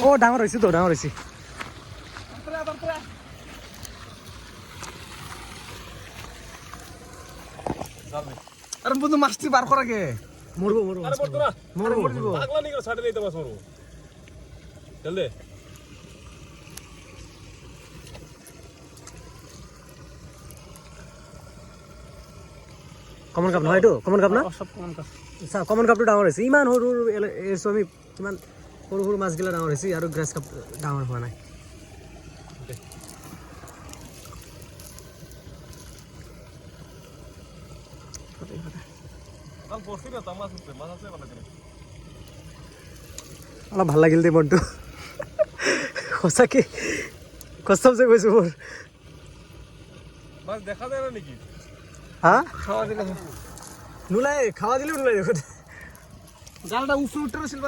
ও ডাঙর হয়েছে তো, ডাঙর হয়েছে। আরে বন্ধু মাছটি বার করা গে মরবো মরবো আরে বলতো না মরবো মরবো। পাগলা নি করে ছাড়ে দিতে মাছ মারবো চল দে কমন কাপ নহয় এইটো, কমন কাপ না? সব কমন কাপ। চা কমন কাপটো ডাঙৰ হৈছে, ইমান সৰু সৰু এৰিছোঁ আমি, কিমান সৰু সৰু মাছগিলা ডাঙৰ হৈছে আৰু গ্ৰাছ কাপ ডাঙৰ হোৱা নাই। কাল পড়ছি না মাছ আছে ভালো কৰে অলপ ভাল লাগিল দেই মনটো, সঁচাকে কষ্টমছে কৈছোঁ মোৰ। মাছ দেখা যায় না নাকি হা খাওয়া দিলে নোলায়, খাওয়া দিলেও নোলায় দেখোন। জালটা উপরে উঠতে ছিল।